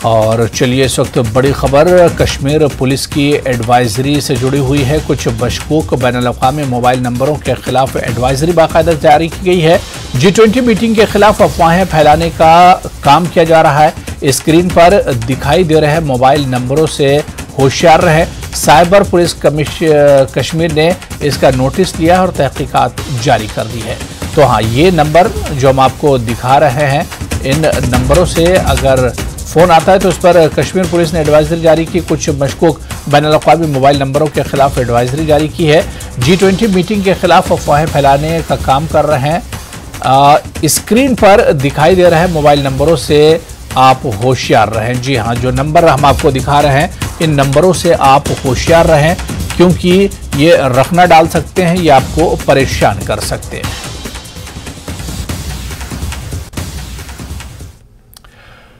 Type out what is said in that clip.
और चलिए इस वक्त बड़ी खबर कश्मीर पुलिस की एडवाइजरी से जुड़ी हुई है। कुछ मशकूक बैनुल-अक़वामी मोबाइल नंबरों के खिलाफ एडवाइजरी बाकायदा जारी की गई है। G20 मीटिंग के खिलाफ अफवाहें फैलाने का काम किया जा रहा है। स्क्रीन पर दिखाई दे रहे मोबाइल नंबरों से होशियार रहें। साइबर पुलिस कश्मीर ने इसका नोटिस लिया और तहकीकात जारी कर दी है। तो हाँ, ये नंबर जो हम आपको दिखा रहे हैं, इन नंबरों से अगर फ़ोन आता है तो उस पर कश्मीर पुलिस ने एडवाइजरी जारी की। कुछ मशकूक बैनुल-अक़वामी मोबाइल नंबरों के खिलाफ एडवाइजरी जारी की है। G20 मीटिंग के खिलाफ अफवाहें फैलाने का काम कर रहे हैं। स्क्रीन पर दिखाई दे रहे मोबाइल नंबरों से आप होशियार रहें। जी हाँ, जो नंबर हम आपको दिखा रहे हैं, इन नंबरों से आप होशियार रहें, क्योंकि ये रखना डाल सकते हैं, ये आपको परेशान कर सकते हैं।